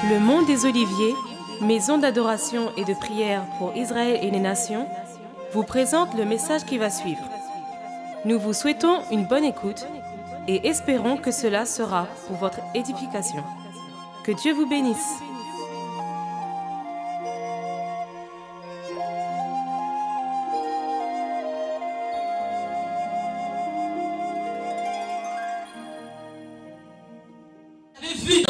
Le Mont des Oliviers, maison d'adoration et de prière pour Israël et les nations, vous présente le message qui va suivre. Nous vous souhaitons une bonne écoute et espérons que cela sera pour votre édification. Que Dieu vous bénisse. Vu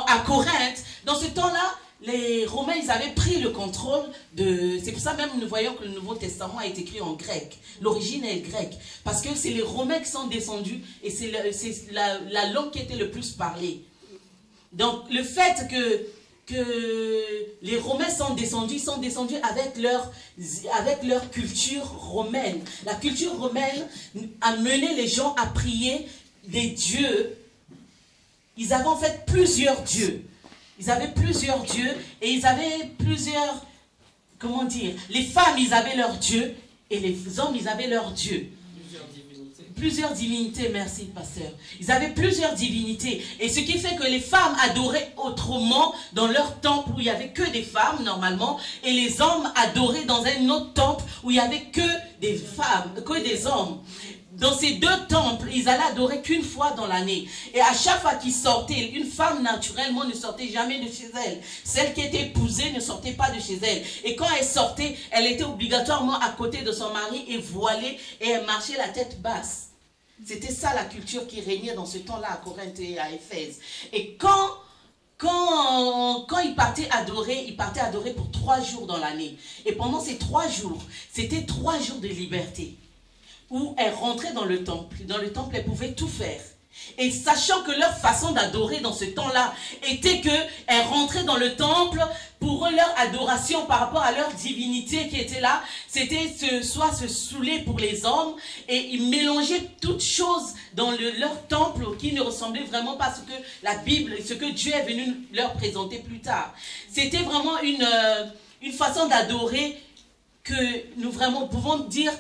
à Corinthe, dans ce temps-là, les Romains, ils avaient pris le contrôle de... C'est pour ça même nous voyons que le Nouveau Testament a été écrit en grec. L'origine est grecque. Parce que c'est les Romains qui sont descendus et c'est la langue qui était le plus parlée. Donc le fait que les Romains sont descendus avec leur culture romaine. La culture romaine a mené les gens à prier des dieux. Ils avaient en fait plusieurs dieux. Ils avaient plusieurs dieux et ils avaient plusieurs, comment dire, les femmes, ils avaient leurs dieux et les hommes, ils avaient leurs dieux. Plusieurs divinités, merci pasteur. Ils avaient plusieurs divinités. Et ce qui fait que les femmes adoraient autrement dans leur temple où il n'y avait que des femmes normalement. Et les hommes adoraient dans un autre temple où il n'y avait que des femmes, que des hommes. Dans ces deux temples, ils allaient adorer qu'une fois dans l'année. Et à chaque fois qu'ils sortaient, une femme naturellement ne sortait jamais de chez elle. Celle qui était épousée ne sortait pas de chez elle. Et quand elle sortait, elle était obligatoirement à côté de son mari et voilée et elle marchait la tête basse. C'était ça la culture qui régnait dans ce temps-là à Corinthe et à Éphèse. Et quand ils partaient adorer pour 3 jours dans l'année. Et pendant ces 3 jours, c'était 3 jours de liberté. Où elles rentraient dans le temple. Dans le temple, elles pouvaient tout faire. Et sachant que leur façon d'adorer dans ce temps-là était qu'elles rentraient dans le temple, pour eux, leur adoration par rapport à leur divinité qui était là, c'était soit se saouler pour les hommes, et ils mélangeaient toutes choses dans leur temple qui ne ressemblaient vraiment pas à ce que la Bible, ce que Dieu est venu leur présenter plus tard. C'était vraiment une façon d'adorer que nous vraiment pouvons dire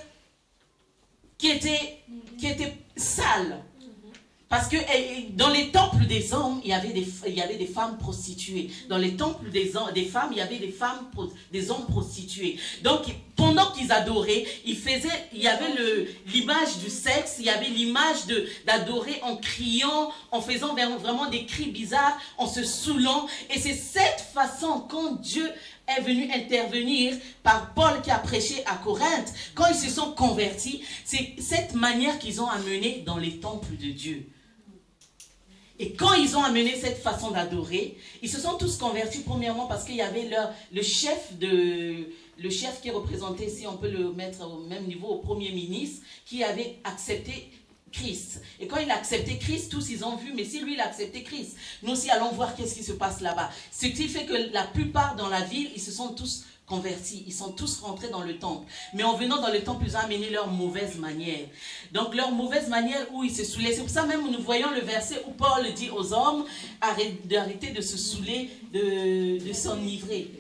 qui était sale. Parce que dans les temples des hommes, il y avait des femmes prostituées. Dans les temples des femmes, il y avait des hommes prostitués. Donc, pendant qu'ils adoraient, il y avait l'image du sexe, il y avait l'image d'adorer en criant, en faisant vraiment des cris bizarres, en se saoulant. Et c'est cette façon, quand Dieu est venu intervenir par Paul qui a prêché à Corinthe, quand ils se sont convertis, c'est cette manière qu'ils ont amené dans les temples de Dieu. Et quand ils ont amené cette façon d'adorer, ils se sont tous convertis premièrement parce qu'il y avait le chef qui représentait, si on peut le mettre au même niveau, au premier ministre, qui avait accepté Christ. Et quand il a accepté Christ, tous ils ont vu, mais si lui il a accepté Christ, nous aussi allons voir qu'est-ce qui se passe là-bas. Ce qui fait que la plupart dans la ville, ils se sont tous convertis, ils sont tous rentrés dans le temple. Mais en venant dans le temple, ils ont amené leur mauvaise manière. Donc leur mauvaise manière où ils se saoulaient. C'est pour ça même nous voyons le verset où Paul dit aux hommes d'arrêter de se saouler, de s'enivrer.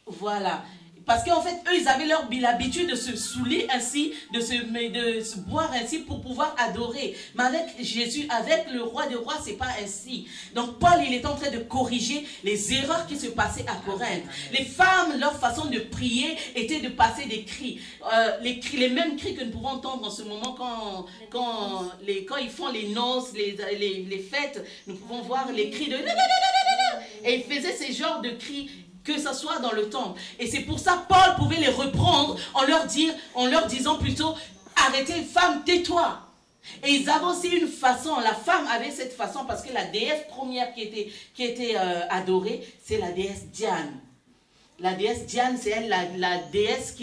Voilà. Parce qu'en fait, eux, ils avaient l'habitude de se saouler ainsi, de se boire ainsi pour pouvoir adorer. Mais avec Jésus, avec le roi des rois, c'est pas ainsi. Donc Paul, il est en train de corriger les erreurs qui se passaient à Corinthe. Les femmes, leur façon de prier était de passer des cris. Les mêmes cris que nous pouvons entendre en ce moment quand ils font les noces, les fêtes, nous pouvons voir les cris de... Et ils faisaient ces genres de cris, que ce soit dans le temple. Et c'est pour ça Paul pouvait les reprendre en leur disant plutôt, arrêtez, femme, tais-toi. Et ils avaient aussi une façon, la femme avait cette façon parce que la déesse première qui était adorée, c'est la déesse Diane. La déesse Diane, c'est elle, la déesse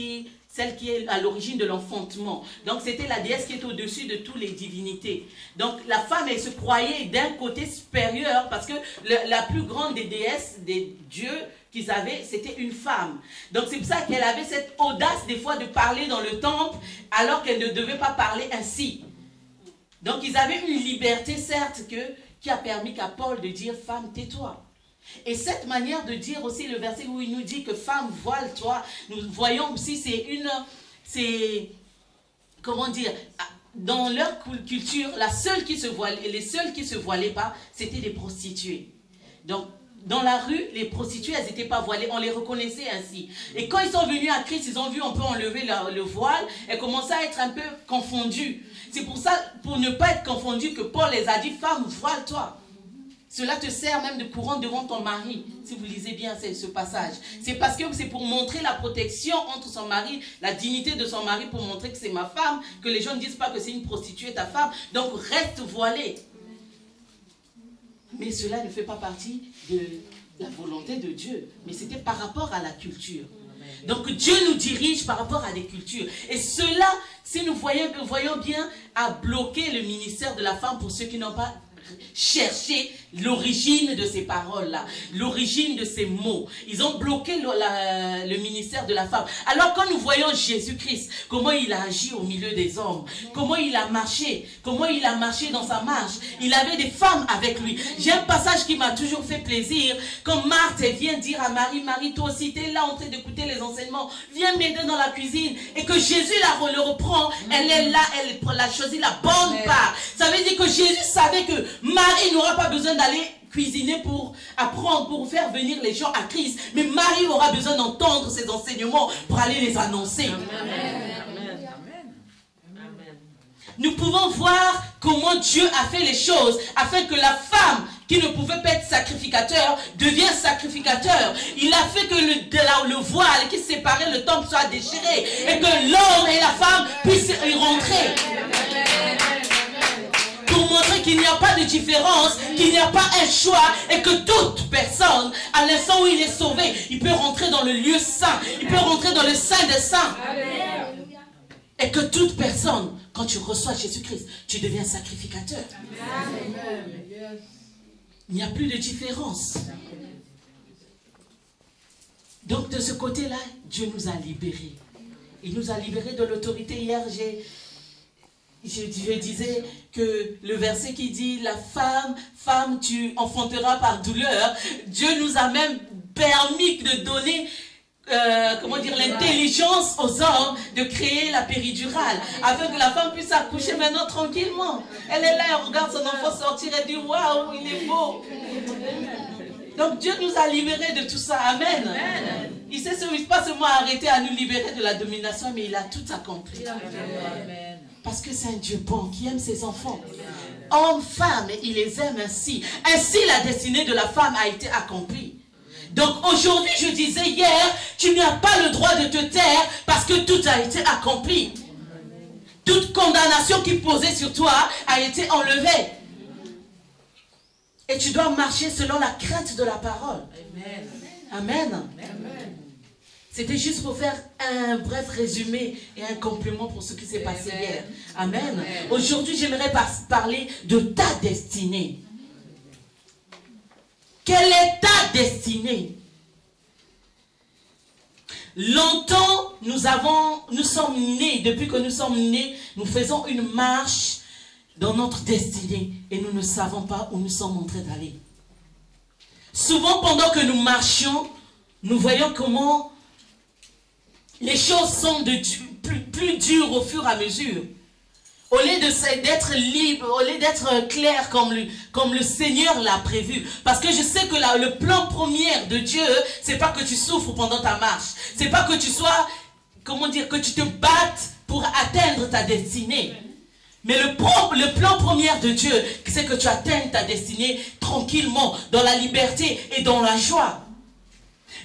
celle qui est à l'origine de l'enfantement. Donc c'était la déesse qui est au-dessus de toutes les divinités. Donc la femme, elle se croyait d'un côté supérieur parce que la plus grande des déesses, des dieux qu'ils avaient, c'était une femme. Donc c'est pour ça qu'elle avait cette audace des fois de parler dans le temple alors qu'elle ne devait pas parler ainsi. Donc ils avaient une liberté certes qui a permis qu'à Paul de dire « Femme, tais-toi ». Et cette manière de dire aussi le verset où il nous dit que femme, voile-toi, nous voyons aussi c'est comment dire, dans leur culture, les seules qui se voilaient pas, c'était des prostituées. Donc, dans la rue, les prostituées, elles n'étaient pas voilées, on les reconnaissait ainsi. Et quand ils sont venus à Christ, ils ont vu un peu enlever le voile et commençaient à être un peu confondus. C'est pour ça, pour ne pas être confondus, que Paul les a dit, femme, voile-toi. Cela te sert même de courant devant ton mari, si vous lisez bien ce passage. C'est parce que c'est pour montrer la protection entre son mari, la dignité de son mari, pour montrer que c'est ma femme, que les gens ne disent pas que c'est une prostituée ta femme. Donc reste voilée. Mais cela ne fait pas partie de la volonté de Dieu. Mais c'était par rapport à la culture. Donc Dieu nous dirige par rapport à des cultures. Et cela, si nous voyons bien, a bloqué le ministère de la femme pour ceux qui n'ont pas cherché l'origine de ces paroles-là, l'origine de ces mots. Ils ont bloqué le ministère de la femme. Alors quand nous voyons Jésus-Christ, comment il a agi au milieu des hommes, comment il a marché dans sa marche, il avait des femmes avec lui. J'ai un passage qui m'a toujours fait plaisir, quand Marthe vient dire à Marie, Marie, toi aussi t'es là en train d'écouter les enseignements, viens m'aider dans la cuisine, et que Jésus le reprend, elle est là, elle a choisi la bonne part. Ça veut dire que Jésus savait que Marie n'aura pas besoin d'aller cuisiner pour apprendre, pour faire venir les gens à Christ. Mais Marie aura besoin d'entendre ces enseignements pour aller les annoncer. Amen. Nous pouvons voir comment Dieu a fait les choses afin que la femme qui ne pouvait pas être sacrificateur devienne sacrificateur. Il a fait que le voile qui séparait le temple soit déchiré et que l'homme et la femme puissent y rentrer. Pour montrer qu'il n'y a pas de différence, qu'il n'y a pas un choix et que toute personne, à l'instant où il est sauvé, il peut rentrer dans le lieu saint, il peut rentrer dans le Saint des Saints. Et que toute personne, quand tu reçois Jésus-Christ, tu deviens sacrificateur. Il n'y a plus de différence. Donc de ce côté-là, Dieu nous a libérés. Il nous a libérés de l'autorité. Hier, je disais que le verset qui dit la femme tu enfanteras par douleur, Dieu nous a même permis de donner l'intelligence aux hommes de créer la péridurale afin que la femme puisse accoucher maintenant tranquillement. Elle est là, elle regarde son enfant sortir et dit waouh, il est beau. Donc Dieu nous a libérés de tout ça. Amen. Il sait pas seulement arrêter à nous libérer de la domination, mais il a tout accompli. Amen. Parce que c'est un Dieu bon qui aime ses enfants. Hommes, femmes, il les aime ainsi. Ainsi, la destinée de la femme a été accomplie. Donc aujourd'hui, je disais hier, tu n'as pas le droit de te taire parce que tout a été accompli. Toute condamnation qui posait sur toi a été enlevée. Et tu dois marcher selon la crainte de la parole. Amen. Amen. C'était juste pour faire un bref résumé et un complément pour ce qui s'est passé hier. Amen. Aujourd'hui, j'aimerais parler de ta destinée. Quelle est ta destinée? Longtemps, nous sommes nés, depuis que nous sommes nés, nous faisons une marche dans notre destinée et nous ne savons pas où nous sommes en train d'aller. Souvent, pendant que nous marchions, nous voyons comment les choses sont plus dures au fur et à mesure. Au lieu d'être libre, au lieu d'être clair comme le Seigneur l'a prévu. Parce que je sais que le plan premier de Dieu, c'est pas que tu souffres pendant ta marche. C'est pas que tu sois, que tu te battes pour atteindre ta destinée. Mais le plan premier de Dieu, c'est que tu atteignes ta destinée tranquillement, dans la liberté et dans la joie.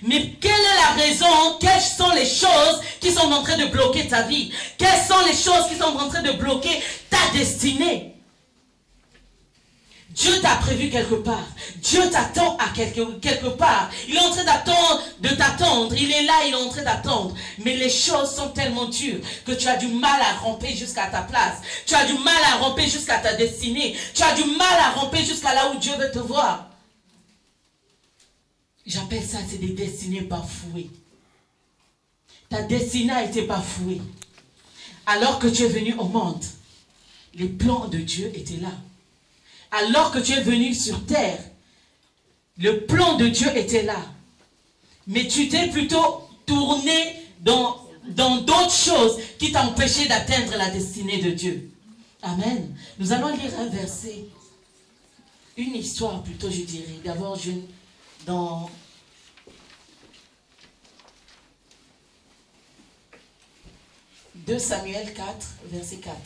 Mais quelle est la raison? Quelles sont les choses qui sont en train de bloquer ta vie? Quelles sont les choses qui sont en train de bloquer ta destinée? Dieu t'a prévu quelque part. Dieu t'attend à quelque part. Il est en train de t'attendre. Il est là, il est en train d'attendre. Mais les choses sont tellement dures que tu as du mal à ramper jusqu'à ta place. Tu as du mal à ramper jusqu'à ta destinée. Tu as du mal à ramper jusqu'à là où Dieu veut te voir. J'appelle ça, c'est des destinées bafouées. Ta destinée a été bafouée. Alors que tu es venu au monde, les plans de Dieu étaient là. Alors que tu es venu sur terre, le plan de Dieu était là. Mais tu t'es plutôt tourné dans d'autres choses qui t'empêchaient d'atteindre la destinée de Dieu. Amen. Nous allons lire un verset. une histoire plutôt, je dirais. D'abord, dans « 2 Samuel 4, verset 4.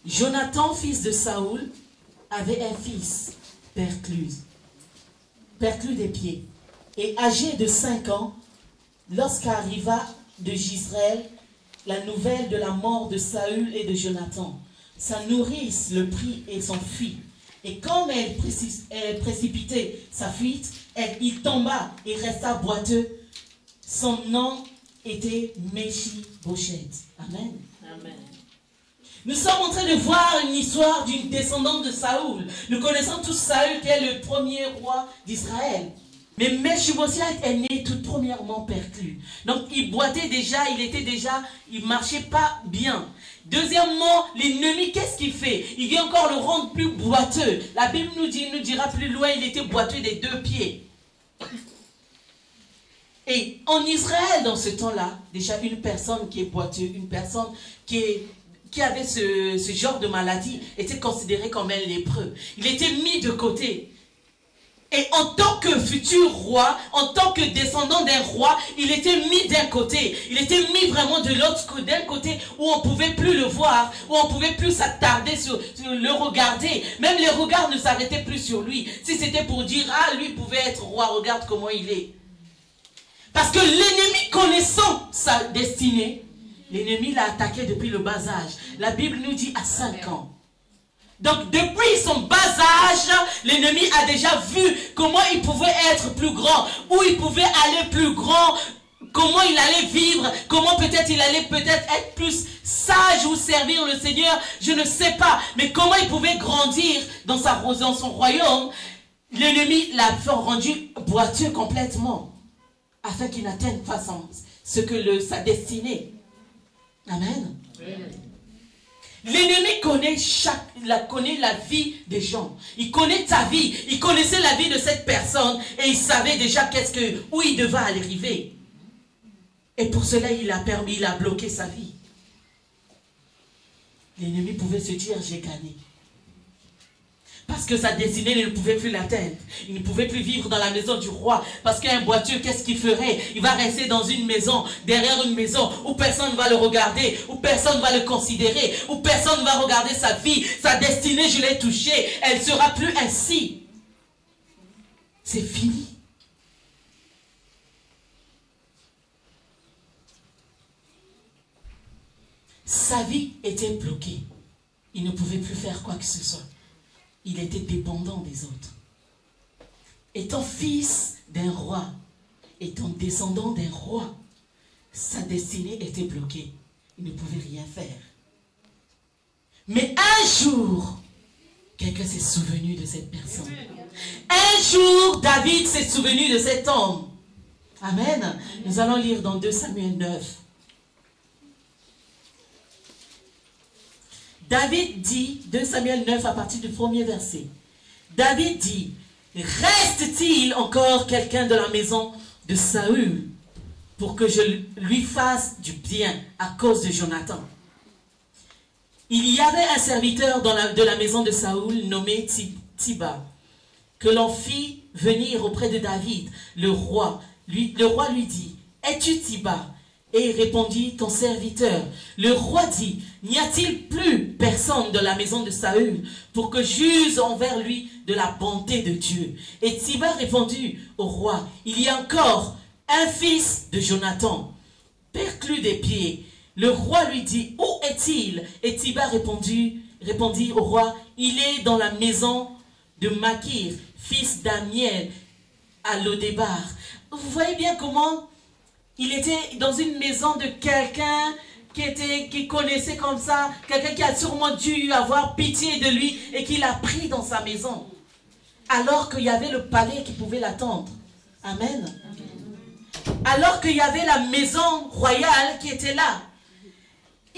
Jonathan, fils de Saoul, avait un fils, perclus des pieds, et âgé de 5 ans, lorsqu'arriva de Jisraël la nouvelle de la mort de Saül et de Jonathan. Sa nourrice le prit et s'enfuit. Et comme elle précipitait sa fuite, il tomba et resta boiteux. Son nom était Méphibosheth. Amen. Amen. Nous sommes en train de voir une histoire d'une descendante de Saül. Nous connaissons tous Saül qui est le premier roi d'Israël. Mais Méphibosheth est né tout premièrement perclus. Donc il boitait déjà, il marchait pas bien. Deuxièmement, l'ennemi, qu'est-ce qu'il fait? Il vient encore le rendre plus boiteux. La Bible nous dira plus loin, il était boiteux des 2 pieds. Et en Israël, dans ce temps-là, déjà une personne qui est boiteuse, une personne qui avait ce genre de maladie, était considérée comme un lépreux. Il était mis de côté. Et en tant que futur roi, en tant que descendant d'un roi, il était mis d'un côté. Il était mis vraiment de l'autre côté, d'un côté où on ne pouvait plus le voir, où on ne pouvait plus s'attarder sur le regarder. Même les regards ne s'arrêtaient plus sur lui. Si c'était pour dire, ah, lui pouvait être roi, regarde comment il est. Parce que l'ennemi, connaissant sa destinée, l'ennemi l'a attaqué depuis le bas âge. La Bible nous dit à 5 ans. Donc depuis son bas âge, l'ennemi a déjà vu comment il pouvait être plus grand, où il pouvait aller plus grand, comment il allait vivre, comment peut-être il allait être plus sage ou servir le Seigneur, je ne sais pas. Mais comment il pouvait grandir dans son royaume, l'ennemi l'a rendu boiteux complètement, afin qu'il n'atteigne pas sa destinée. Amen. Amen. L'ennemi connaît la vie des gens. Il connaît ta vie. Il connaissait la vie de cette personne et il savait déjà où il devait arriver. Et pour cela, il a bloqué sa vie. L'ennemi pouvait se dire, j'ai gagné. Parce que sa destinée ne pouvait plus l'atteindre. Il ne pouvait plus vivre dans la maison du roi. Parce qu'un boiteux, qu'est-ce qu'il ferait? Il va rester dans une maison, derrière une maison, où personne ne va le regarder, où personne ne va le considérer, où personne ne va regarder sa vie. Sa destinée, je l'ai touchée. Elle ne sera plus ainsi. C'est fini. Sa vie était bloquée. Il ne pouvait plus faire quoi que ce soit. Il était dépendant des autres. Étant fils d'un roi, étant descendant d'un roi, sa destinée était bloquée. Il ne pouvait rien faire. Mais un jour, quelqu'un s'est souvenu de cette personne. Un jour, David s'est souvenu de cet homme. Amen. Nous allons lire dans 2 Samuel 9. David dit, 2 Samuel 9 à partir du 1er verset. David dit, reste-t-il encore quelqu'un de la maison de Saül pour que je lui fasse du bien à cause de Jonathan? Il y avait un serviteur de la maison de Saül nommé Tiba, que l'on fit venir auprès de David, le roi. Le roi lui dit, es-tu Tiba? Et répondit, ton serviteur. Le roi dit, n'y a-t-il plus personne de la maison de Saül pour que j'use envers lui de la bonté de Dieu? Et Tiba répondit au roi, il y a encore un fils de Jonathan, perclus des pieds. Le roi lui dit, où est-il? Et Tiba répondit au roi, il est dans la maison de Makir, fils d'Amiel, à Lodébar. Vous voyez bien comment il était dans une maison de quelqu'un qui connaissait comme ça, quelqu'un qui a sûrement dû avoir pitié de lui et qui l'a pris dans sa maison. Alors qu'il y avait le palais qui pouvait l'attendre. Amen. Alors qu'il y avait la maison royale qui était là.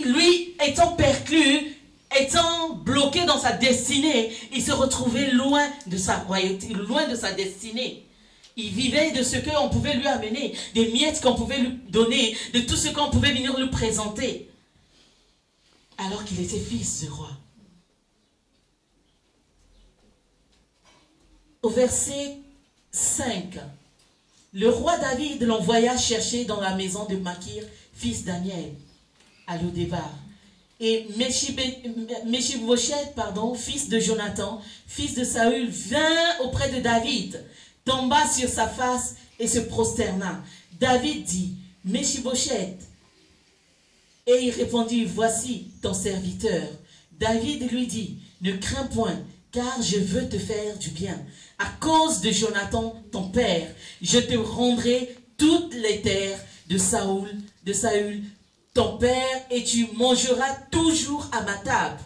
Lui, étant perclus, étant bloqué dans sa destinée, il se retrouvait loin de sa royauté, loin de sa destinée. Il vivait de ce qu'on pouvait lui amener, des miettes qu'on pouvait lui donner, de tout ce qu'on pouvait venir lui présenter. Alors qu'il était fils de roi. Au verset 5, le roi David l'envoya chercher dans la maison de Makir, fils Daniel, à Lodébar. Et Méphibosheth, fils de Jonathan, fils de Saül, vint auprès de David, tomba sur sa face et se prosterna. David dit, Méphibosheth. Et il répondit, voici ton serviteur. David lui dit, ne crains point, car je veux te faire du bien. À cause de Jonathan, ton père, je te rendrai toutes les terres de Saül, ton père, et tu mangeras toujours à ma table.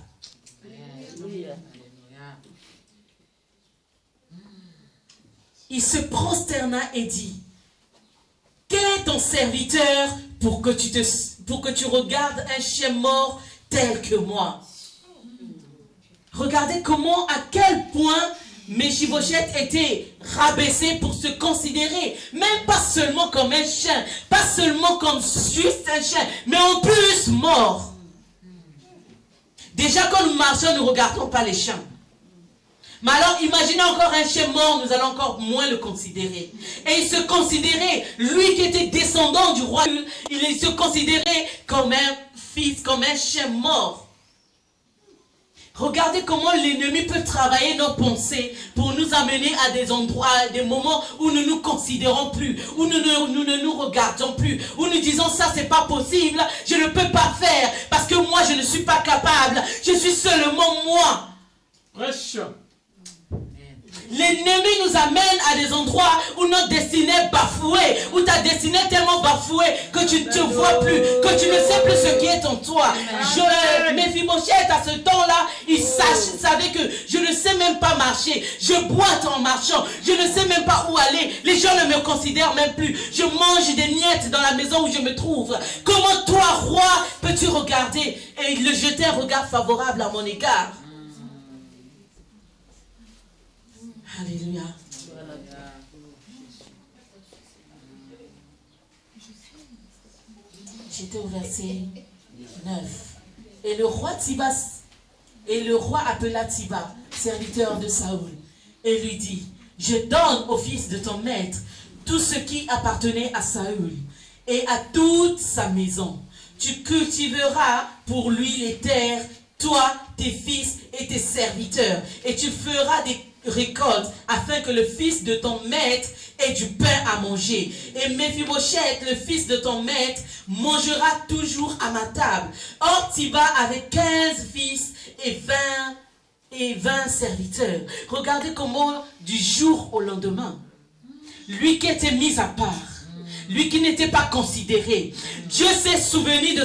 Il se prosterna et dit, quel est ton serviteur pour que tu regardes un chien mort tel que moi? Regardez comment, à quel point Méphibosheth était rabaissé pour se considérer, même pas seulement comme un chien, pas seulement comme juste un chien, mais en plus mort. Déjà quand nous marchons, nous ne regardons pas les chiens. Mais alors imaginez encore un chien mort, nous allons encore moins le considérer. Et il se considérait, lui qui était descendant du roi, il se considérait comme un fils, comme un chien mort. Regardez comment l'ennemi peut travailler nos pensées pour nous amener à des endroits, à des moments où nous ne nous considérons plus, où nous ne nous regardons plus, où nous disons ça c'est pas possible, je ne peux pas faire parce que moi je ne suis pas capable, je suis seulement moi. L'ennemi nous amène à des endroits où notre destinée est bafouée, où ta destinée est tellement bafouée que tu ne te vois plus, que tu ne sais plus ce qui est en toi. Méphibosheth, à ce temps-là, il savait que je ne sais même pas marcher, je boite en marchant, je ne sais même pas où aller, les gens ne me considèrent même plus, je mange des miettes dans la maison où je me trouve. Comment toi, roi, peux-tu regarder et le jeter un regard favorable à mon égard? Alléluia. J'étais au verset 9. Et le roi appela Tiba, serviteur de Saül, et lui dit, je donne au fils de ton maître tout ce qui appartenait à Saül et à toute sa maison. Tu cultiveras pour lui les terres, toi, tes fils et tes serviteurs, et tu feras des récolte afin que le fils de ton maître ait du pain à manger. Et Méphibosheth, le fils de ton maître, mangera toujours à ma table. Or Tiba avait 15 fils et 20 serviteurs. Regardez comment du jour au lendemain, lui qui était mis à part, lui qui n'était pas considéré, Dieu s'est souvenu de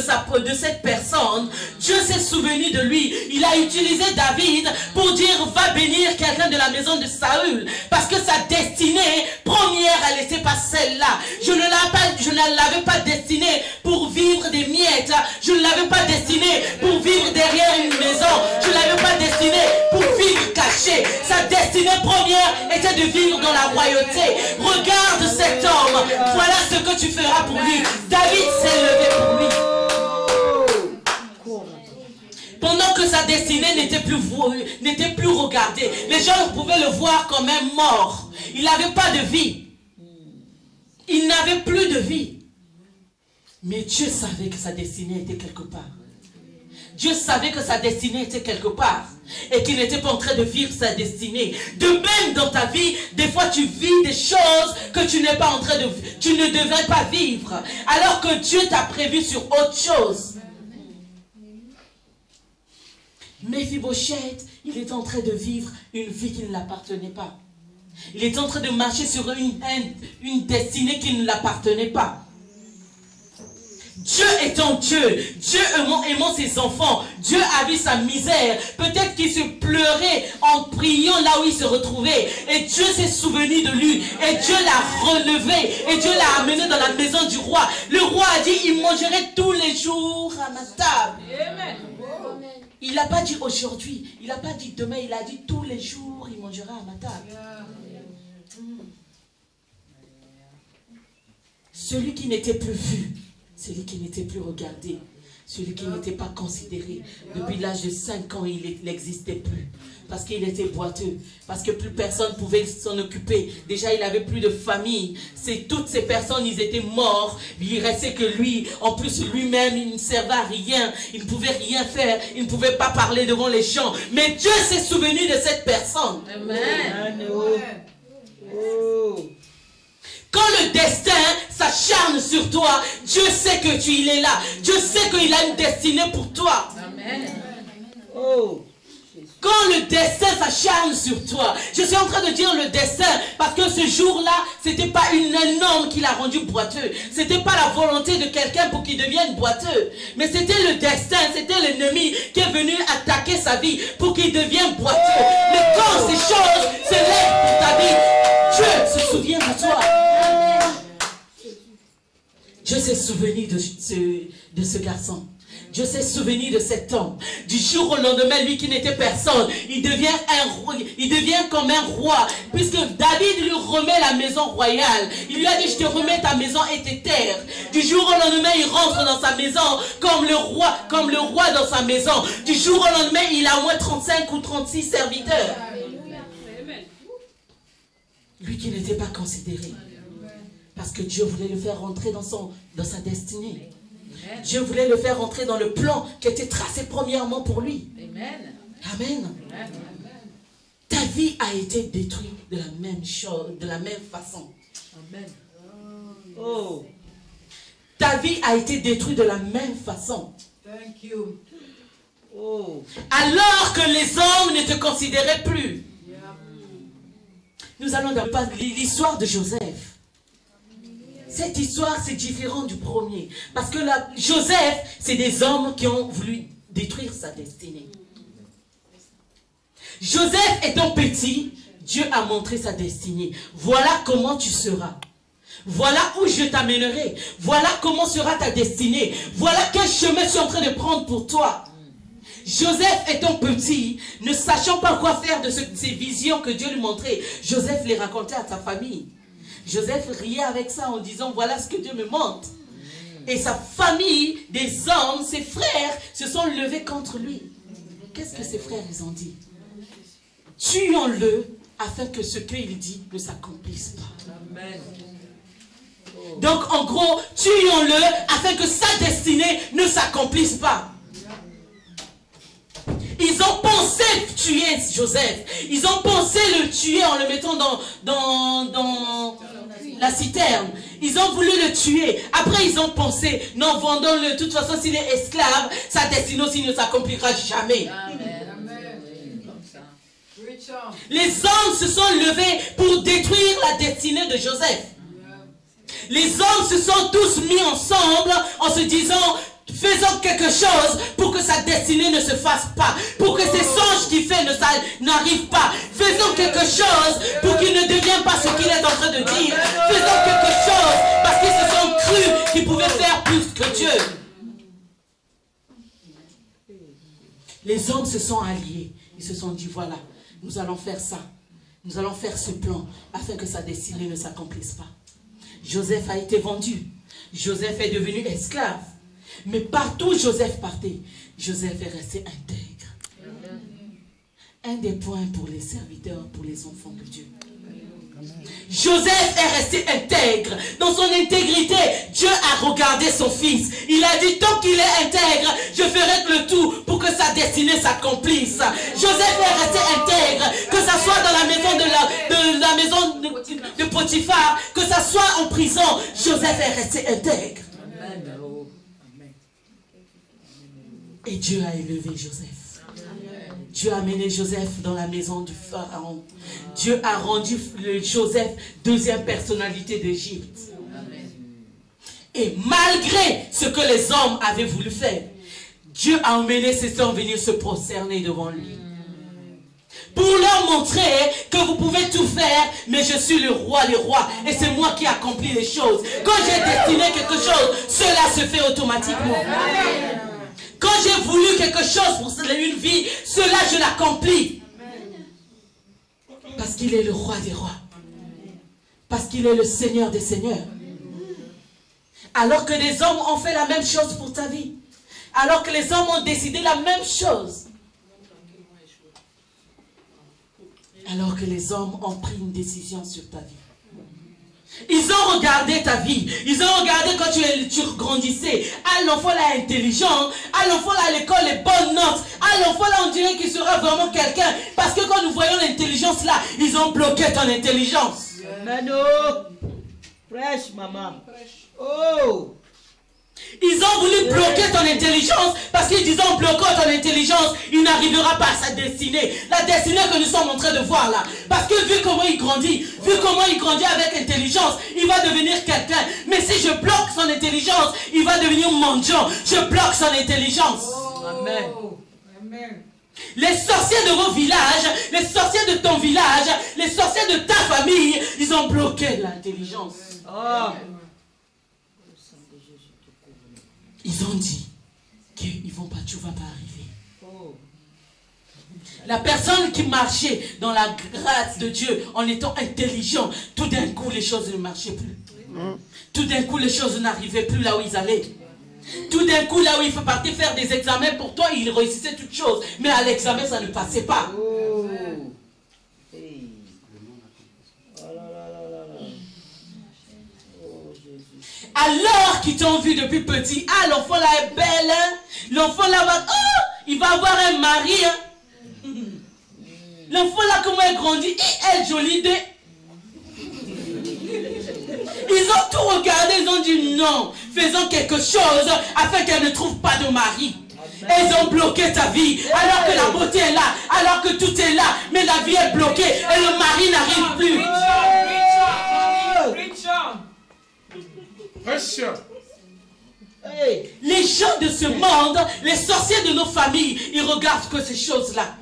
cette personne, Dieu s'est souvenu de lui. Il a utilisé David pour dire, va bénir quelqu'un de la maison de Saül, parce que sa destinée première, elle n'était pas celle-là. Je ne l'avais pas destinée pour vivre des miettes, je ne l'avais pas destinée pour vivre derrière une maison, je ne l'avais pas destinée pour vivre caché. Sa destinée première était de vivre dans la royauté. Regarde cet homme, voilà ce que tu feras pour lui. David s'est levé pour lui. Pendant que sa destinée n'était plus regardée, les gens pouvaient le voir comme un mort. Il n'avait pas de vie. Il n'avait plus de vie. Mais Dieu savait que sa destinée était quelque part. Dieu savait que sa destinée était quelque part et qu'il n'était pas en train de vivre sa destinée. De même dans ta vie, des fois tu vis des choses que tu n'es pas en train de, tu ne devrais pas vivre, alors que Dieu t'a prévu sur autre chose. Méphibosheth, il est en train de vivre une vie qui ne l'appartenait pas. Il est en train de marcher sur une destinée qui ne l'appartenait pas. Dieu étant Dieu, Dieu aimant ses enfants, Dieu a vu sa misère. Peut-être qu'il se pleurait en priant là où il se retrouvait. Et Dieu s'est souvenu de lui. Et Dieu l'a relevé. Et Dieu l'a amené dans la maison du roi. Le roi a dit, il mangerait tous les jours à ma table. Amen. Il n'a pas dit aujourd'hui, il n'a pas dit demain, il a dit tous les jours, il mangera à ma table. celui qui n'était plus vu, celui qui n'était plus regardé, celui qui n'était pas considéré. Depuis l'âge de 5 ans, il n'existait plus. Parce qu'il était boiteux. Parce que plus personne ne pouvait s'en occuper. Déjà, il n'avait plus de famille. Toutes ces personnes, ils étaient morts. Il restait que lui. En plus, lui-même, il ne servait à rien. Il ne pouvait rien faire. Il ne pouvait pas parler devant les gens. Mais Dieu s'est souvenu de cette personne. Amen. Quand le destin s'acharne sur toi, Dieu sait que il est là. Dieu sait qu'il a une destinée pour toi. Amen. Quand le destin s'acharne sur toi, je suis en train de dire le destin parce que ce jour-là, c'était pas un homme qui l'a rendu boiteux. C'était pas la volonté de quelqu'un pour qu'il devienne boiteux. Mais c'était le destin, c'était l'ennemi qui est venu attaquer sa vie pour qu'il devienne boiteux. Mais quand ces choses se lèvent pour ta vie, Dieu se souvient de toi. Dieu s'est souvenu de ce garçon. Dieu s'est souvenu de cet homme. Du jour au lendemain, lui qui n'était personne, il devient un roi, il devient comme un roi. Puisque David lui remet la maison royale. Il lui a dit, je te remets ta maison et tes terres. Du jour au lendemain, il rentre dans sa maison comme le roi dans sa maison. Du jour au lendemain, il a au moins 35 ou 36 serviteurs. Lui qui n'était pas considéré. Parce que Dieu voulait le faire rentrer dans sa destinée. Dieu voulait le faire rentrer dans le plan qui était tracé premièrement pour lui. Amen. Amen. Ta vie a été détruite de la même chose, de la même façon. Amen. Ta vie a été détruite de la même façon. Thank you. Alors que les hommes ne te considéraient plus. Nous allons dans l'histoire de Joseph. Cette histoire, c'est différent du premier. Parce que Joseph, c'est des hommes qui ont voulu détruire sa destinée. Joseph étant petit, Dieu a montré sa destinée. Voilà comment tu seras. Voilà où je t'amènerai. Voilà comment sera ta destinée. Voilà quel chemin je suis en train de prendre pour toi. Joseph étant petit, ne sachant pas quoi faire de ces visions que Dieu lui montrait, Joseph les racontait à sa famille. Joseph riait avec ça en disant, voilà ce que Dieu me montre. Et sa famille, des hommes, ses frères, se sont levés contre lui. Qu'est-ce que ses frères ils ont dit? Tuons-le afin que ce qu'il dit ne s'accomplisse pas. Amen. Donc en gros, tuons-le afin que sa destinée ne s'accomplisse pas. Ils ont pensé tuer Joseph. Ils ont pensé le tuer en le mettant dans la citerne. Ils ont voulu le tuer. Après, ils ont pensé, non, vendons-le. De toute façon, s'il est esclave, sa destinée aussi ne s'accomplira jamais. Les hommes se sont levés pour détruire la destinée de Joseph. Les hommes se sont tous mis ensemble en se disant, faisons quelque chose pour que sa destinée ne se fasse pas. Pour que ces songes qu'il fait n'arrivent pas. Faisons quelque chose pour qu'il ne devienne pas ce qu'il est en train de dire. Faisons quelque chose parce qu'ils se sont crus qu'ils pouvaient faire plus que Dieu. Les hommes se sont alliés. Ils se sont dit, voilà, nous allons faire ça. Nous allons faire ce plan afin que sa destinée ne s'accomplisse pas. Joseph a été vendu. Joseph est devenu esclave. Mais partout où Joseph partait, Joseph est resté intègre. Un des points pour les serviteurs, pour les enfants de Dieu. Joseph est resté intègre. Dans son intégrité, Dieu a regardé son fils. Il a dit, tant qu'il est intègre, je ferai le tout pour que sa destinée s'accomplisse. Joseph est resté intègre. Que ça soit dans la maison de la maison de Potiphar, que ça soit en prison, Joseph est resté intègre. Et Dieu a élevé Joseph. Dieu a amené Joseph dans la maison du Pharaon. Dieu a rendu Joseph deuxième personnalité d'Égypte. Et malgré ce que les hommes avaient voulu faire, Dieu a emmené ces hommes venir se prosterner devant lui. Pour leur montrer que vous pouvez tout faire, mais je suis le roi des rois. Et c'est moi qui accomplis les choses. Quand j'ai destiné quelque chose, cela se fait automatiquement. Quand j'ai voulu quelque chose pour une vie, cela je l'accomplis. Parce qu'il est le roi des rois. Parce qu'il est le Seigneur des seigneurs. Alors que les hommes ont fait la même chose pour ta vie. Alors que les hommes ont décidé la même chose. Alors que les hommes ont pris une décision sur ta vie. Ils ont regardé ta vie. Ils ont regardé quand tu grandissais. Ah, l'enfant là est intelligent. Ah, l'enfant là à l'école, les bonnes notes. Ah, l'enfant là, on dirait qu'il sera vraiment quelqu'un. Parce que quand nous voyons l'intelligence là, ils ont bloqué ton intelligence. Mano. Fresh, maman. Oh. Ils ont voulu bloquer ton intelligence parce qu'ils disaient en bloquant ton intelligence, il n'arrivera pas à sa destinée. La destinée que nous sommes en train de voir là. Parce que vu comment il grandit avec intelligence, il va devenir quelqu'un. Mais si je bloque son intelligence, il va devenir mendiant. Je bloque son intelligence. Amen. Amen. Les sorciers de vos villages, les sorciers de ton village, les sorciers de ta famille, ils ont bloqué l'intelligence. Oh. Ils ont dit qu'ils vont pas, tu vas pas arriver. Oh. La personne qui marchait dans la grâce de Dieu en étant intelligent, tout d'un coup les choses ne marchaient plus. Tout d'un coup les choses n'arrivaient plus là où ils allaient. Tout d'un coup là où il faut partir faire des examens pour toi, ils réussissaient toutes choses. Mais à l'examen ça ne passait pas. Oh. Hey. Oh là là là là là. Oh Jésus. Alors qu'ils t'ont vu depuis petit, ah l'enfant là est belle, hein? L'enfant là va, oh, il va avoir un mari, hein? L'enfant là comment elle grandit, elle est jolie de... Ils ont tout regardé, ils ont dit non, faisons quelque chose afin qu'elle ne trouve pas de mari. Et ils ont bloqué ta vie, alors que la beauté est là, alors que tout est là, mais la vie est bloquée et le mari n'arrive plus. Hey. Les gens de ce monde, les sorciers de nos familles, ils regardent que ces choses-là.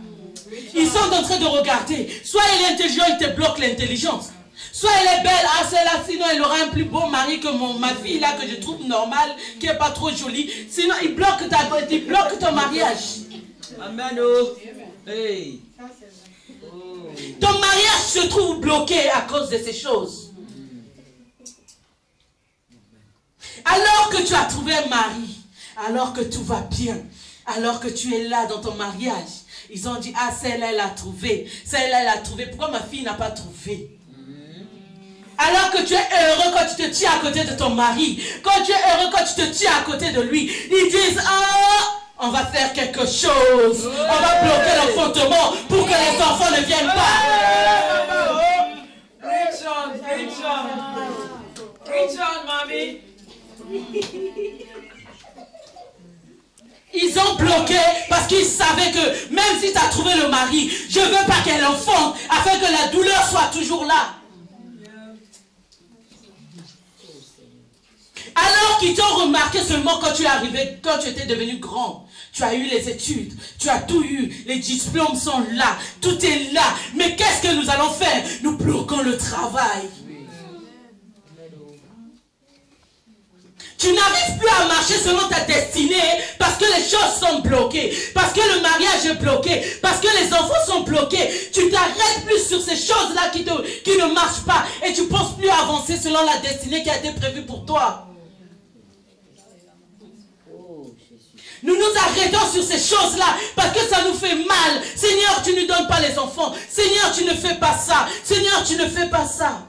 Ils sont en train de regarder. Soit elle est intelligente, il te bloque l'intelligence. Soit elle est belle, ah celle-là, sinon elle aura un plus beau mari que ma fille là, que je trouve normale, qui n'est pas trop jolie. Sinon il bloque ton mariage. Amen. Oh. Hey. Oh. Ton mariage se trouve bloqué à cause de ces choses. Alors que tu as trouvé un mari, alors que tout va bien, alors que tu es là dans ton mariage, ils ont dit, ah celle-là elle a trouvé, celle-là elle a trouvé, pourquoi ma fille n'a pas trouvé? Alors que tu es heureux quand tu te tiens à côté de ton mari, quand tu es heureux quand tu te tiens à côté de lui, ils disent, ah, on va faire quelque chose, on va bloquer l'enfantement pour que les enfants ne viennent pas. Preach on, preach on. Preach on, mommy. Ils ont bloqué parce qu'ils savaient que même si tu as trouvé le mari, je ne veux pas qu'elle enfante afin que la douleur soit toujours là. Alors qu'ils t'ont remarqué seulement quand tu es arrivé, quand tu étais devenu grand. Tu as eu les études, tu as tout eu, les diplômes sont là, tout est là. Mais qu'est-ce que nous allons faire? Nous bloquons le travail. Tu n'arrives plus à marcher selon ta destinée parce que les choses sont bloquées, parce que le mariage est bloqué, parce que les enfants sont bloqués. Tu t'arrêtes plus sur ces choses-là qui ne marchent pas et tu ne penses plus avancer selon la destinée qui a été prévue pour toi. Nous nous arrêtons sur ces choses-là parce que ça nous fait mal. Seigneur, tu ne nous donnes pas les enfants. Seigneur, tu ne fais pas ça. Seigneur, tu ne fais pas ça.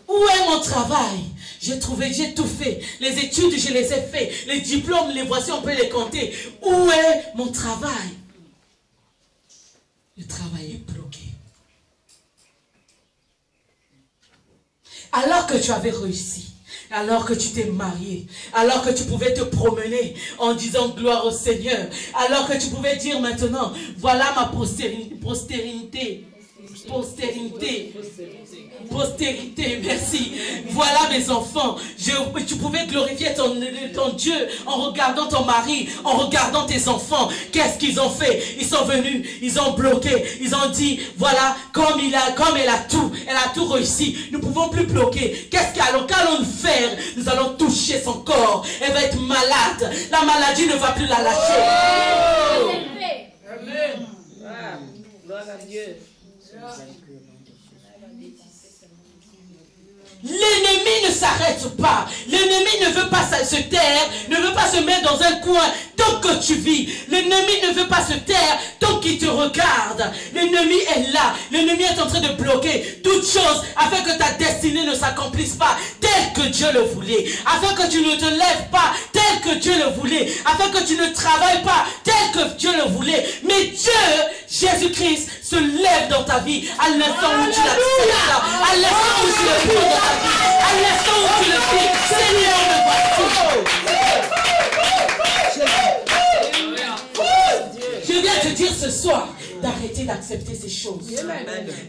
Où est mon travail? J'ai tout fait. Les études, je les ai fait. Les diplômes, les voici, on peut les compter. Où est mon travail? Le travail est bloqué. Alors que tu avais réussi, alors que tu t'es marié, alors que tu pouvais te promener en disant gloire au Seigneur, alors que tu pouvais dire maintenant, voilà ma postérité, merci. Voilà mes enfants. Tu pouvais glorifier ton Dieu en regardant ton mari, en regardant tes enfants. Qu'est-ce qu'ils ont fait? Ils sont venus, ils ont bloqué, ils ont dit, voilà, comme elle a tout réussi. Nous ne pouvons plus bloquer. Qu'allons-nous faire? Nous allons toucher son corps. Elle va être malade. La maladie ne va plus la lâcher. Amen. Ah, gloire à Dieu. L'ennemi ne s'arrête pas. L'ennemi ne veut pas se taire, ne veut pas se mettre dans un coin tant que tu vis. L'ennemi ne veut pas se taire tant qu'il te regarde. L'ennemi est là. L'ennemi est en train de bloquer toutes choses afin que ta destinée ne s'accomplisse pas tel que Dieu le voulait. Afin que tu ne te lèves pas tel que Dieu le voulait. Afin que tu ne travailles pas tel que Dieu le voulait. Mais Dieu, Jésus-Christ, se lève dans ta vie à l'instant où tu l'acceptes, à l'instant où tu le prends dans ta vie, à l'instant où tu le dis, Seigneur, me voici. Je viens te dire ce soir d'arrêter d'accepter ces choses.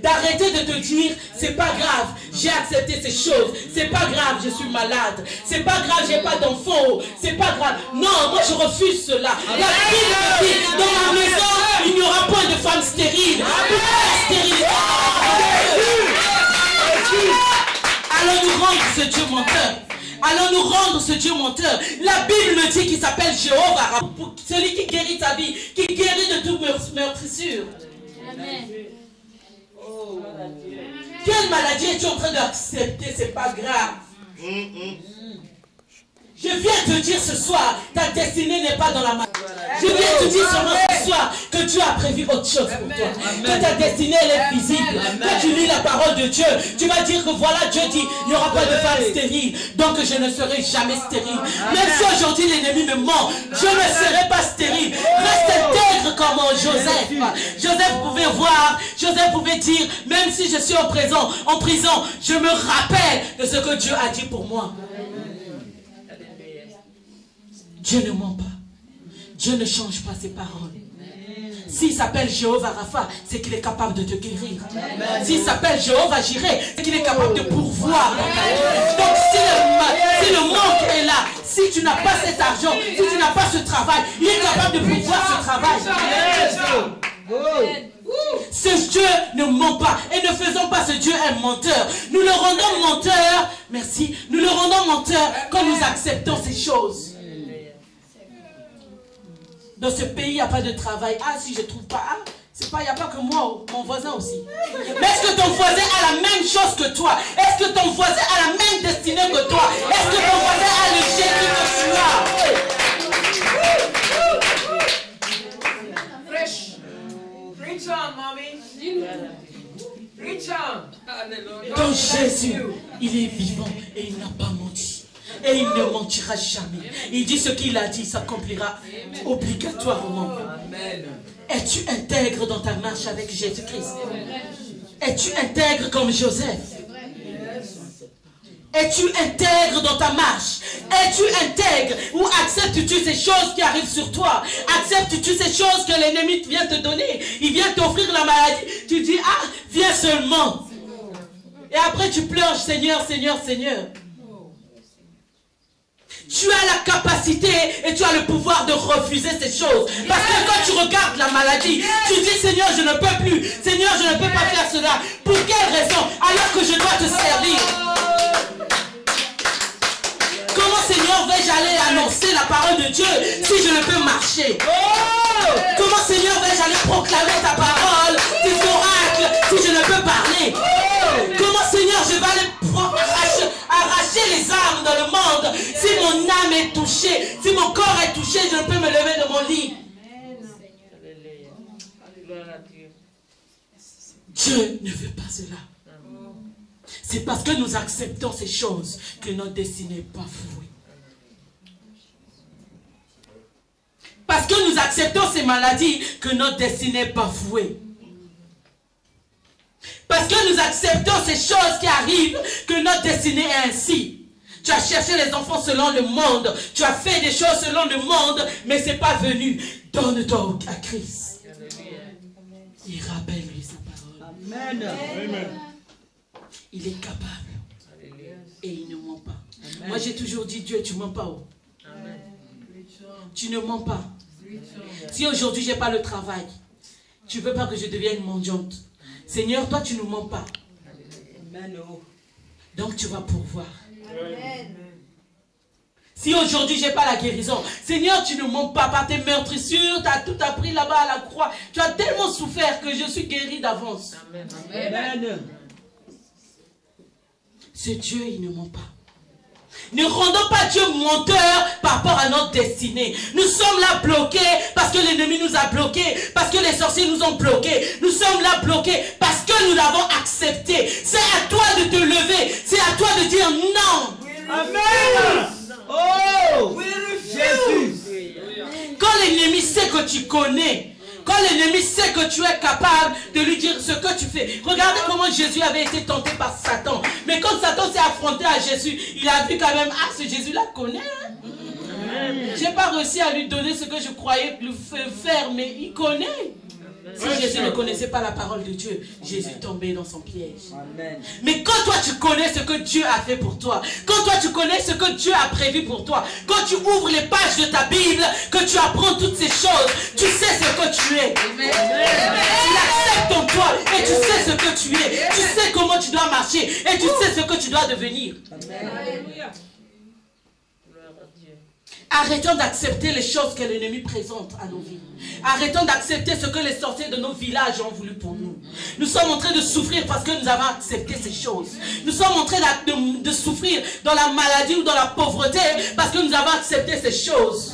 D'arrêter de te dire, c'est pas grave, j'ai accepté ces choses. C'est pas grave, je suis malade. C'est pas grave, j'ai pas d'enfant. C'est pas grave. Non, moi je refuse cela. La Bible me dit, dans ma maison, il n'y aura point de femme stérile. Pourquoi la stérilité? Allons-nous rendre ce Dieu menteur? Allons-nous rendre ce Dieu menteur? La Bible me dit qu'il s'appelle Jéhovah, celui qui guérit ta vie, qui guérit de toute meurtrissure. Amen. Oh. Quelle maladie es-tu en train d'accepter? C'est pas grave. Je viens te dire ce soir, ta destinée n'est pas dans la maladie. Je viens te dire seulement ce soir que Dieu a prévu autre chose pour toi. Que ta destinée elle est visible. Quand tu lis la parole de Dieu, tu vas dire que voilà, Dieu dit, il n'y aura pas de femme stérile. Donc je ne serai jamais stérile. Même si aujourd'hui l'ennemi me ment, je ne serai pas stérile. Reste intègre comme Joseph. Joseph pouvait voir, Joseph pouvait dire, même si je suis en prison, je me rappelle de ce que Dieu a dit pour moi. Dieu ne ment pas. Dieu ne change pas ses paroles. S'il s'appelle Jéhovah Rapha, c'est qu'il est capable de te guérir. S'il s'appelle Jéhovah Jireh, c'est qu'il est capable de pourvoir dans ta vie. Donc si le manque est là, si tu n'as pas cet argent, si tu n'as pas ce travail, il est capable de pourvoir ce travail. Ce Dieu ne ment pas. Et ne faisons pas ce Dieu un menteur. Nous le rendons menteur, merci, nous le rendons menteur quand nous acceptons ces choses. Dans ce pays, il n'y a pas de travail. Ah, si je ne trouve pas, il n'y a pas que moi, mon voisin aussi. Mais est-ce que ton voisin a la même chose que toi? Est-ce que ton voisin a la même destinée que toi? Est-ce que ton voisin a le génie que tu as? Preach on, mommy. Preach on. Donc Jésus, il est vivant et il n'a pas menti. Et il ne mentira jamais. Il dit ce qu'il a dit s'accomplira obligatoirement. Es-tu intègre dans ta marche avec Jésus-Christ? Es-tu intègre comme Joseph? Es-tu intègre dans ta marche? Es-tu intègre ou acceptes-tu ces choses qui arrivent sur toi? Acceptes-tu ces choses que l'ennemi vient te donner? Il vient t'offrir la maladie. Tu dis, ah, viens seulement. Et après tu pleures, Seigneur, Seigneur, Seigneur. Tu as la capacité et tu as le pouvoir de refuser ces choses. Parce que quand tu regardes la maladie, tu dis, Seigneur, je ne peux plus. Seigneur, je ne peux pas faire cela. Pour quelle raison? Alors que je dois te servir. Comment, Seigneur, vais-je aller annoncer la parole de Dieu si je ne peux marcher? Comment, Seigneur, vais-je aller proclamer ta parole, tes oracles, si je ne peux parler? Comment, Seigneur, je vais aller arracher les âmes dans le monde si mon âme est touchée, si mon corps est touché, je ne peux me lever de mon lit? Dieu ne veut pas cela. C'est parce que nous acceptons ces choses que notre destinée n'est pas vouée. Parce que nous acceptons ces maladies que notre destinée n'est pas vouée. Parce que nous acceptons ces choses qui arrivent que notre destinée est ainsi. Tu as cherché les enfants selon le monde. Tu as fait des choses selon le monde, mais ce n'est pas venu. Donne-toi à Christ. Il rappelle-lui sa parole. Amen. Il est capable. Et il ne ment pas. Amen. Moi j'ai toujours dit, Dieu, tu ne mens pas. Oh. Amen. Tu ne mens pas. Si aujourd'hui je n'ai pas le travail, tu ne veux pas que je devienne mendiante. Seigneur, toi tu ne mens pas. Donc tu vas pourvoir. Amen. Si aujourd'hui je n'ai pas la guérison, Seigneur, tu ne mens pas par tes meurtrissures, tu as tout appris là-bas à la croix. Tu as tellement souffert que je suis guéri d'avance. Amen. Ce Dieu, il ne ment pas. Ne rendons pas Dieu menteur par rapport à notre destinée. Nous sommes là bloqués parce que l'ennemi nous a bloqués, parce que les sorciers nous ont bloqués. Nous sommes là bloqués parce que nous l'avons accepté. C'est à toi de te lever. C'est à toi de dire non. Amen. Oh, Jésus. Quand l'ennemi sait que tu connais, quand l'ennemi sait que tu es capable de lui dire ce que tu fais. Regardez comment Jésus avait été tenté par Satan. Mais quand Satan s'est affronté à Jésus, il a vu quand même, ah, ce Jésus-là connaît. Je n'ai pas réussi à lui donner ce que je croyais lui faire, mais il connaît. Si Jésus ne connaissait pas la parole de Dieu, Jésus tombait dans son piège. Amen. Mais quand toi tu connais ce que Dieu a fait pour toi, quand toi tu connais ce que Dieu a prévu pour toi, quand tu ouvres les pages de ta Bible, que tu apprends toutes ces choses, tu sais ce que tu es. Amen. Tu l'acceptes en toi et tu sais ce que tu es. Tu sais comment tu dois marcher et tu sais ce que tu dois devenir. Amen. Arrêtons d'accepter les choses que l'ennemi présente à nos vies. Arrêtons d'accepter ce que les sorciers de nos villages ont voulu pour nous. Nous sommes en train de souffrir parce que nous avons accepté ces choses. Nous sommes en train de souffrir dans la maladie ou dans la pauvreté parce que nous avons accepté ces choses.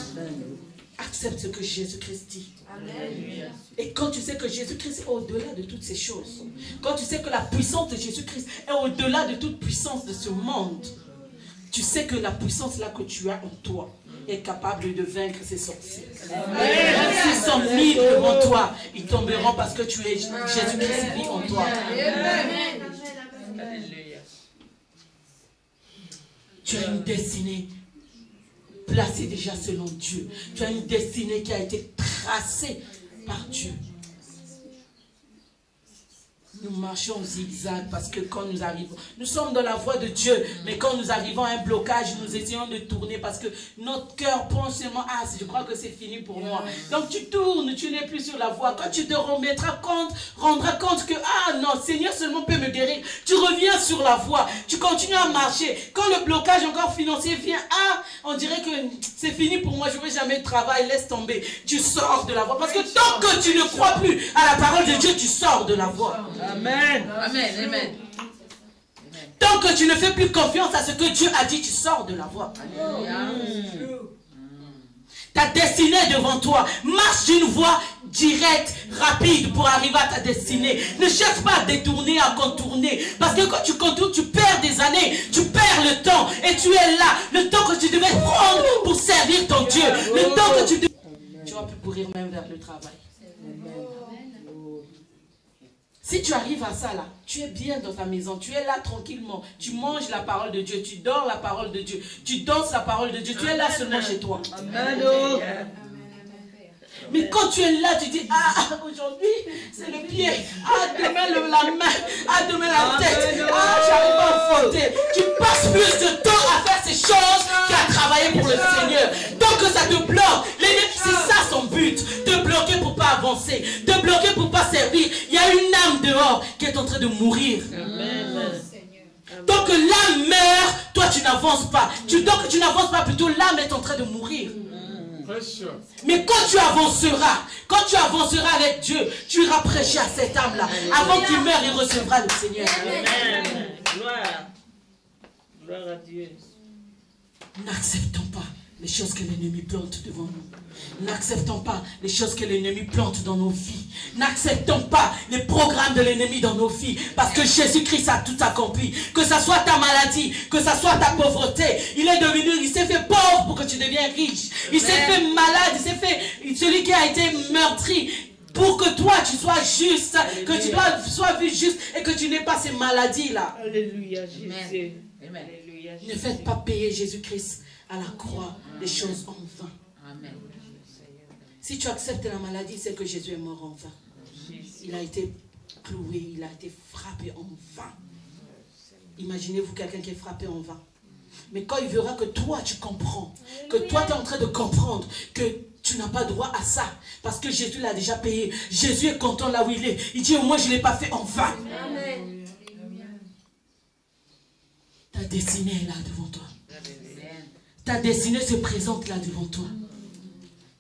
Accepte ce que Jésus-Christ dit. Et quand tu sais que Jésus-Christ est au-delà de toutes ces choses, quand tu sais que la puissance de Jésus-Christ est au-delà de toute puissance de ce monde, tu sais que la puissance là que tu as en toi est capable de vaincre ces sorciers. Même s'ils sont 1000 devant toi, ils tomberont parce que tu es Jésus-Christ vit en toi. Tu as une destinée placée déjà selon Dieu. Tu as une destinée qui a été tracée par Dieu. Nous marchons au zigzag parce que quand nous arrivons, nous sommes dans la voie de Dieu, mais quand nous arrivons à un blocage, nous essayons de tourner parce que notre cœur pense seulement, ah, je crois que c'est fini pour moi. Donc tu tournes, tu n'es plus sur la voie. Quand tu te rendras compte que, ah non, Seigneur seulement peut me guérir, tu reviens sur la voie, tu continues à marcher. Quand le blocage encore financier vient, ah, on dirait que c'est fini pour moi, je ne veux jamais travailler, laisse tomber. Tu sors de la voie parce que tant que tu ne crois plus à la parole de Dieu, tu sors de la voie. Amen. Amen. Amen. Tant que tu ne fais plus confiance à ce que Dieu a dit, tu sors de la voie. Ta destinée est devant toi. Marche d'une voie directe, rapide pour arriver à ta destinée. Ne cherche pas à détourner, à contourner. Parce que quand tu contournes, tu perds des années. Tu perds le temps. Et tu es là. Le temps que tu devais prendre pour servir ton Dieu. Le temps que tu devais... Tu vas plus courir même vers le travail. Si tu arrives à ça là, tu es bien dans ta maison, tu es là tranquillement, tu manges la parole de Dieu, tu dors la parole de Dieu, tu danses la parole de Dieu, tu es là seulement chez toi. Amen. Mais quand tu es là, tu dis, ah, aujourd'hui, c'est le pied, ah, demain la main, ah, demain la tête, ah, j'arrive pas à frotter. Tu passes plus de temps à faire ces choses qu'à travailler pour le Seigneur. Donc que ça te bloque. L'ennemi, c'est ça son but, te bloquer pour pas avancer, te bloquer pour pas servir. Il y a une âme dehors qui est en train de mourir. Donc que l'âme meurt, toi tu n'avances pas. Donc tu n'avances pas, plutôt l'âme est en train de mourir. Mais quand tu avanceras avec Dieu, tu iras prêcher à cette âme-là. Avant qu'il meure, il recevra le Seigneur. Amen. Gloire à Dieu. N'acceptons pas les choses que l'ennemi plante devant nous. N'acceptons pas les choses que l'ennemi plante dans nos vies. N'acceptons pas les programmes de l'ennemi dans nos vies. Parce que Jésus-Christ a tout accompli. Que ça soit ta maladie, que ça soit ta pauvreté. Il s'est fait pauvre pour que tu deviennes riche. Il s'est fait malade, il s'est fait celui qui a été meurtri. Pour que toi tu sois juste, que tu sois vu juste et que tu n'aies pas ces maladies-là. Alléluia, Jésus. Amen. Ne faites pas payer Jésus-Christ à la croix les choses en vain. Amen. Si tu acceptes la maladie, c'est que Jésus est mort en vain. Il a été cloué, il a été frappé en vain. Imaginez-vous quelqu'un qui est frappé en vain. Mais quand il verra que toi tu comprends, que toi tu es en train de comprendre que tu n'as pas droit à ça, parce que Jésus l'a déjà payé. Jésus est content là où il est. Il dit au moins je ne l'ai pas fait en vain. Amen. Ta destinée est là devant toi. Ta destinée se présente là devant toi.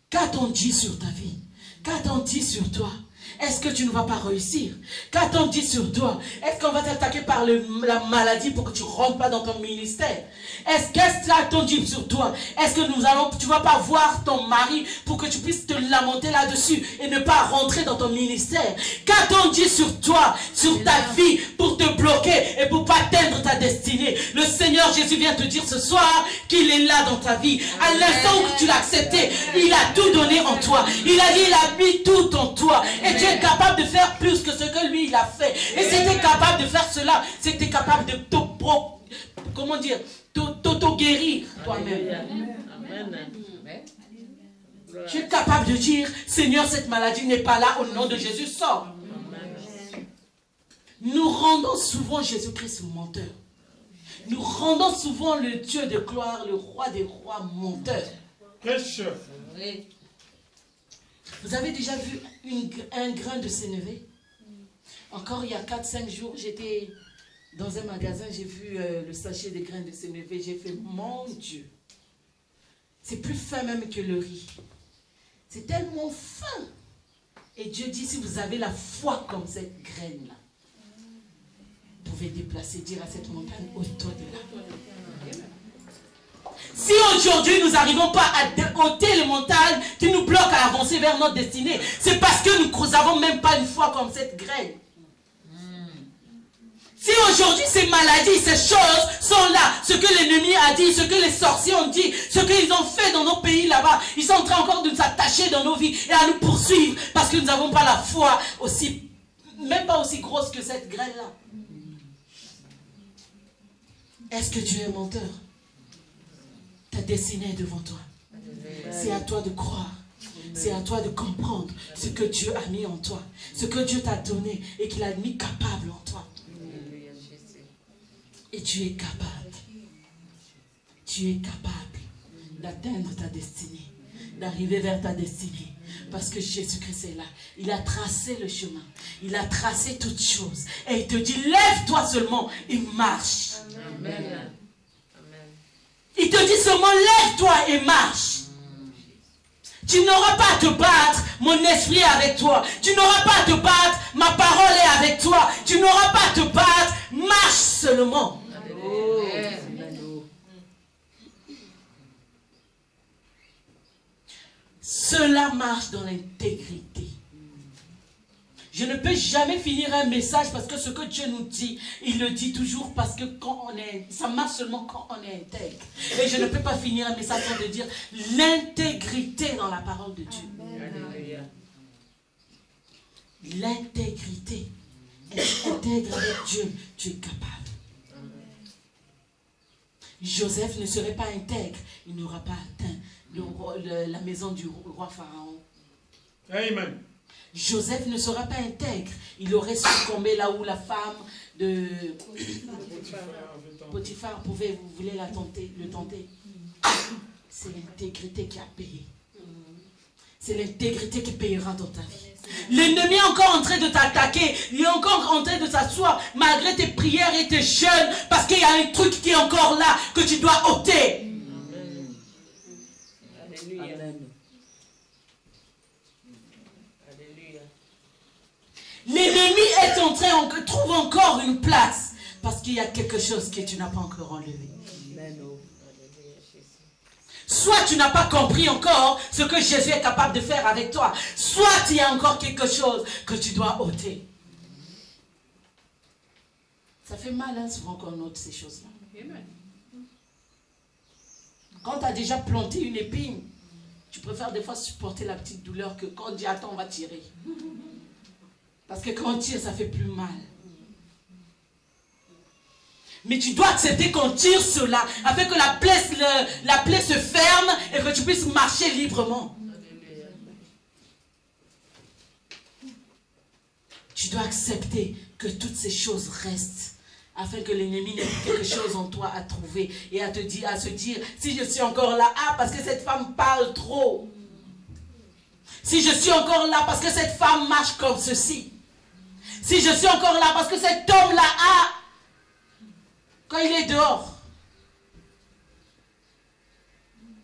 Qu'a-t-on dit sur ta vie? Qu'a-t-on dit sur toi? Est-ce que tu ne vas pas réussir? Qu'a-t-on dit sur toi? Est-ce qu'on va t'attaquer par la maladie pour que tu ne rentres pas dans ton ministère? Qu'est-ce qu'a-t-on dit sur toi? Est-ce que tu ne vas pas voir ton mari pour que tu puisses te lamenter là-dessus et ne pas rentrer dans ton ministère? Qu'a-t-on dit sur toi, sur ta vie, pour te bloquer et pour pas atteindre ta destinée? Le Seigneur Jésus vient te dire ce soir qu'il est là dans ta vie. À l'instant où tu l'as accepté, il a tout donné en toi. Il a dit, il a mis tout en toi. Et tu es capable de faire plus que ce que lui, il a fait. Et si tu es capable de faire cela, c'est que tu es capable de t'auto-guérir toi-même. Tu es capable de dire, Seigneur, cette maladie n'est pas là, au nom de Jésus, sors. Nous rendons souvent Jésus-Christ menteur. Nous rendons souvent le Dieu de gloire, le roi des rois, menteur. Vous avez déjà vu un grain de sénévé? Encore il y a 4-5 jours, j'étais dans un magasin, j'ai vu le sachet de grains de sénévé. J'ai fait, mon Dieu, c'est plus fin même que le riz. C'est tellement fin. Et Dieu dit, si vous avez la foi comme cette graine-là, vous pouvez déplacer, dire à cette montagne, ôte-toi de là. Si aujourd'hui nous n'arrivons pas à ôter les montagnes qui nous bloquent à avancer vers notre destinée, c'est parce que nous n'avons même pas une foi comme cette graine. Si aujourd'hui ces maladies, ces choses sont là, ce que l'ennemi a dit, ce que les sorciers ont dit, ce qu'ils ont fait dans nos pays là-bas, ils sont en train encore de nous attacher dans nos vies et à nous poursuivre parce que nous n'avons pas la foi aussi, même pas aussi grosse que cette graine-là. Est-ce que Dieu est menteur? Ta destinée est devant toi. C'est à toi de croire. C'est à toi de comprendre ce que Dieu a mis en toi. Ce que Dieu t'a donné et qu'il a mis capable en toi. Et tu es capable. Tu es capable d'atteindre ta destinée. D'arriver vers ta destinée. Parce que Jésus-Christ est là. Il a tracé le chemin. Il a tracé toutes choses. Et il te dit, lève-toi seulement et marche. Amen. Il te dit seulement, lève-toi et marche. Tu n'auras pas à te battre, mon esprit est avec toi. Tu n'auras pas à te battre, ma parole est avec toi. Tu n'auras pas à te battre, marche seulement. Oh. Cela marche dans l'intégrité. Je ne peux jamais finir un message parce que ce que Dieu nous dit, il le dit toujours parce que quand on est, ça marche seulement quand on est intègre. Et je ne peux pas finir un message sans te dire l'intégrité dans la parole de Dieu. L'intégrité. Être intègre avec Dieu, tu es capable. Joseph ne serait pas intègre, il n'aura pas atteint la maison du roi Pharaon. Amen. Joseph ne sera pas intègre. Il aurait succombé là où la femme de Potiphar pouvait, vous voulez le tenter. C'est l'intégrité qui a payé. C'est l'intégrité qui payera dans ta vie. L'ennemi est encore en train de t'attaquer. Il est encore en train de s'asseoir malgré tes prières et tes jeûnes. Parce qu'il y a un truc qui est encore là que tu dois ôter. Amen. Alléluia. Amen. L'ennemi est en train, trouve encore une place. Parce qu'il y a quelque chose que tu n'as pas encore enlevé. Soit tu n'as pas compris encore ce que Jésus est capable de faire avec toi. Soit il y a encore quelque chose que tu dois ôter. Ça fait mal hein, souvent qu'on ôte ces choses-là. Quand tu as déjà planté une épine, tu préfères des fois supporter la petite douleur que quand on dit attends on va tirer. Parce que quand on tire, ça fait plus mal. Mais tu dois accepter qu'on tire cela, afin que la plaie se ferme et que tu puisses marcher librement. Tu dois accepter que toutes ces choses restent, afin que l'ennemi n'ait plus quelque chose en toi à trouver et à se dire, si je suis encore là, parce que cette femme parle trop. Si je suis encore là, parce que cette femme marche comme ceci. Si je suis encore là, parce que cet homme-là quand il est dehors,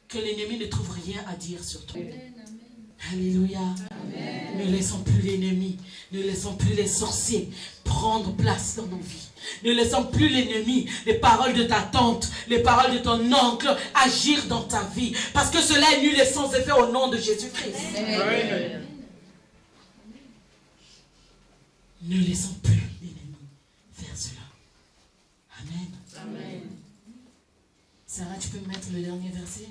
que l'ennemi ne trouve rien à dire sur toi. Amen. Alléluia. Amen. Ne laissons plus l'ennemi, ne laissons plus les sorciers prendre place dans nos vies. Ne laissons plus l'ennemi, les paroles de ta tante, les paroles de ton oncle agir dans ta vie. Parce que cela est nul et sans effet au nom de Jésus-Christ. Ne laissons plus l'ennemi faire cela. Amen. Amen. Sarah, tu peux me mettre le dernier verset?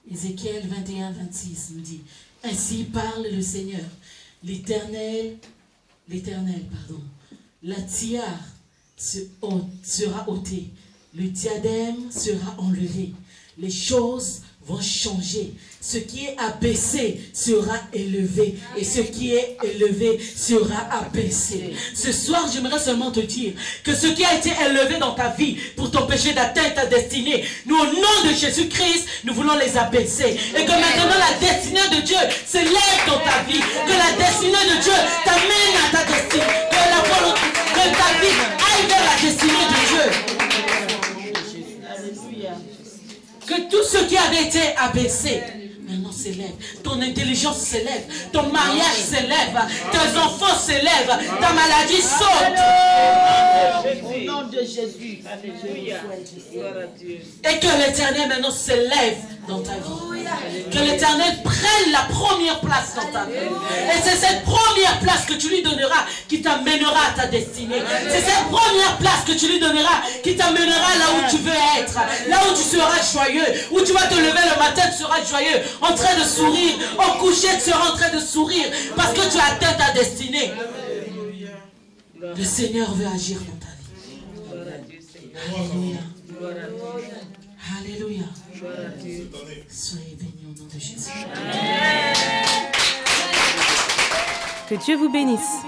Ézéchiel 21, 26 nous dit: ainsi parle le Seigneur, l'Éternel, la tiare sera ôtée, le diadème sera enlevé, les choses vont changer. Ce qui est abaissé sera élevé et ce qui est élevé sera abaissé. Ce soir, j'aimerais seulement te dire que ce qui a été élevé dans ta vie pour t'empêcher d'atteindre ta destinée, nous, au nom de Jésus-Christ, nous voulons les abaisser. Et que maintenant la destinée de Dieu s'élève dans ta vie. Que la destinée de Dieu t'amène à ta destinée. Que ta vie aille vers la destinée de Dieu. Que tout ce qui avait été abaissé maintenant s'élève. Ton intelligence s'élève. Ton mariage s'élève. Tes enfants s'élèvent. Ta maladie saute. Au nom de Jésus. Alléluia. Et que l'Éternel maintenant s'élève dans ta vie. Que l'Éternel prenne la première place dans ta vie. Et c'est cette première place que tu lui donneras qui t'amènera à ta destinée. C'est cette première place que tu lui donneras qui t'amènera là où tu veux être. Là où tu seras joyeux. Où tu vas te lever le matin, tu seras joyeux. En train de sourire. Au coucher, tu seras en train de sourire. Parce que tu as atteint ta destinée. Le Seigneur veut agir dans ta vie. Alléluia. Alléluia. Soyez bénis au nom de Jésus. Que Dieu vous bénisse.